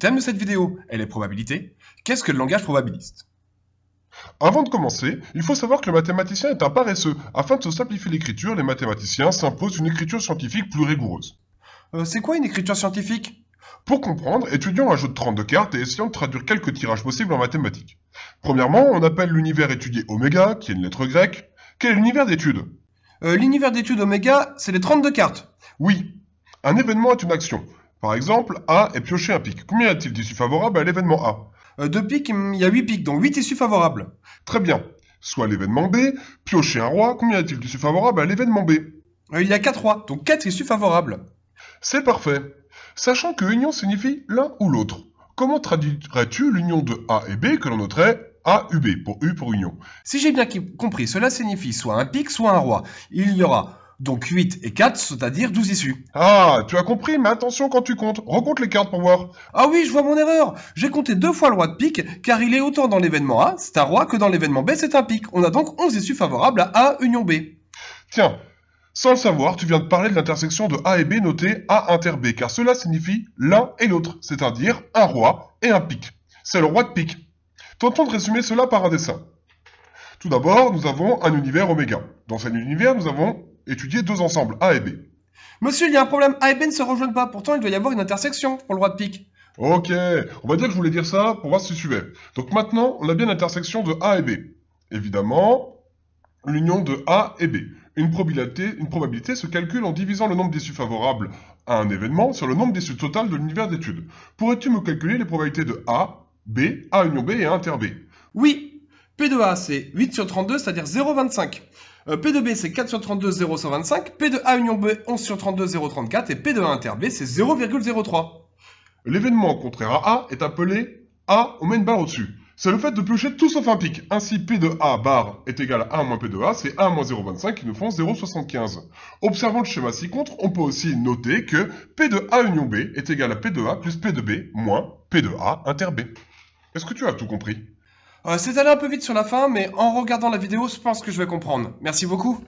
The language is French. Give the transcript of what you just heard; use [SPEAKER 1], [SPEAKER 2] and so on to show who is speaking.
[SPEAKER 1] thème de cette vidéo est les probabilités. Qu'est-ce que le langage probabiliste?
[SPEAKER 2] Avant de commencer, il faut savoir que le mathématicien est un paresseux. Afin de se simplifier l'écriture, les mathématiciens s'imposent une écriture scientifique plus rigoureuse.
[SPEAKER 1] C'est quoi une écriture scientifique?
[SPEAKER 2] Pour comprendre, étudions un jeu de 32 cartes et essayons de traduire quelques tirages possibles en mathématiques. Premièrement, on appelle l'univers étudié oméga, qui est une lettre grecque. Quel est l'univers d'étude?
[SPEAKER 1] L'univers d'étude oméga, c'est les 32 cartes.
[SPEAKER 2] Oui. Un événement est une action. Par exemple, A est piocher un pic. Combien y a-t-il d'issues favorables à l'événement A?
[SPEAKER 1] Deux pics, il y a 8 pics, donc 8 issues favorables.
[SPEAKER 2] Très bien. Soit l'événement B, piocher un roi, combien y a-t-il d'issues favorables à l'événement B?
[SPEAKER 1] Il y a 4 rois, donc 4 issues favorables.
[SPEAKER 2] C'est parfait. Sachant que union signifie l'un ou l'autre, comment traduirais-tu l'union de A et B que l'on noterait AUB pour U pour union?
[SPEAKER 1] Si j'ai bien compris, cela signifie soit un pic, soit un roi. Il y aura donc 8 et 4, c'est-à-dire 12 issues.
[SPEAKER 2] Ah, tu as compris, mais attention quand tu comptes. Recompte les cartes pour voir.
[SPEAKER 1] Ah oui, je vois mon erreur. J'ai compté 2 fois le roi de pique, car il est autant dans l'événement A, c'est un roi, que dans l'événement B, c'est un pic. On a donc 11 issues favorables à A union B.
[SPEAKER 2] Tiens, sans le savoir, tu viens de parler de l'intersection de A et B notée A inter B, car cela signifie l'un et l'autre, c'est-à-dire un roi et un pic. C'est le roi de pique. Tentons de résumer cela par un dessin. Tout d'abord, nous avons un univers oméga. Dans cet univers, nous avons étudié deux ensembles, A et B.
[SPEAKER 1] Monsieur, il y a un problème, A et B ne se rejoignent pas, pourtant il doit y avoir une intersection pour le roi de pique.
[SPEAKER 2] Ok, on va dire que je voulais dire ça pour voir si tu suivais. Donc maintenant, on a bien l'intersection de A et B. Évidemment, l'union de A et B. Une probabilité se calcule en divisant le nombre d'issues favorables à un événement sur le nombre d'issues totales de l'univers d'étude. Pourrais-tu me calculer les probabilités de A, B, A union B et A inter B?
[SPEAKER 1] Oui, P de A c'est 8 sur 32, c'est-à-dire 0,25. P de B c'est 4 sur 32, 0,125. P de A union B 11 sur 32, 0,34. Et P de A inter B c'est 0,03.
[SPEAKER 2] L'événement contraire à A est appelé A, on met une barre au-dessus. C'est le fait de piocher tout sauf un pic. Ainsi, P de A barre est égal à 1 moins P de A, c'est 1 moins 0,25 qui nous font 0,75. Observant le schéma ci-contre, on peut aussi noter que P de A union B est égal à P de A plus P de B moins P de A inter B. Est-ce que tu as tout compris?
[SPEAKER 1] C'est allé un peu vite sur la fin, mais en regardant la vidéo, je pense que je vais comprendre. Merci beaucoup.